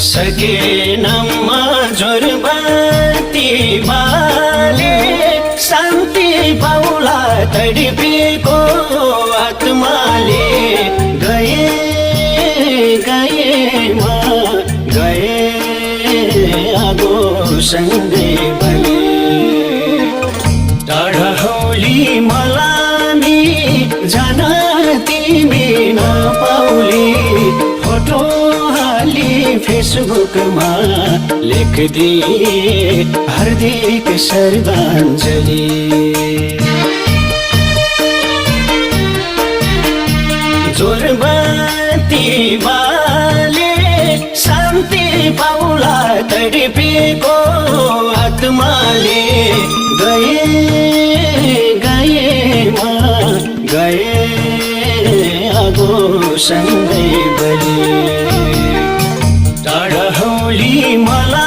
सकेनम्मा जोरबत्ती बाले शान्ति पाउला तडपेको आत्माले गए गएमा गए आगो सँगै बले टाढा हौली मलामी जान तिमी नपाउली फोटो हाली फेसबुकमा लेखिदिए हार्दिक श्रद्धाञ्जली जोरबत्ती बाले शान्ति पाउला तडपेको आत्माले गए गएमा गए आगो सँगै बले टाढा हौली मला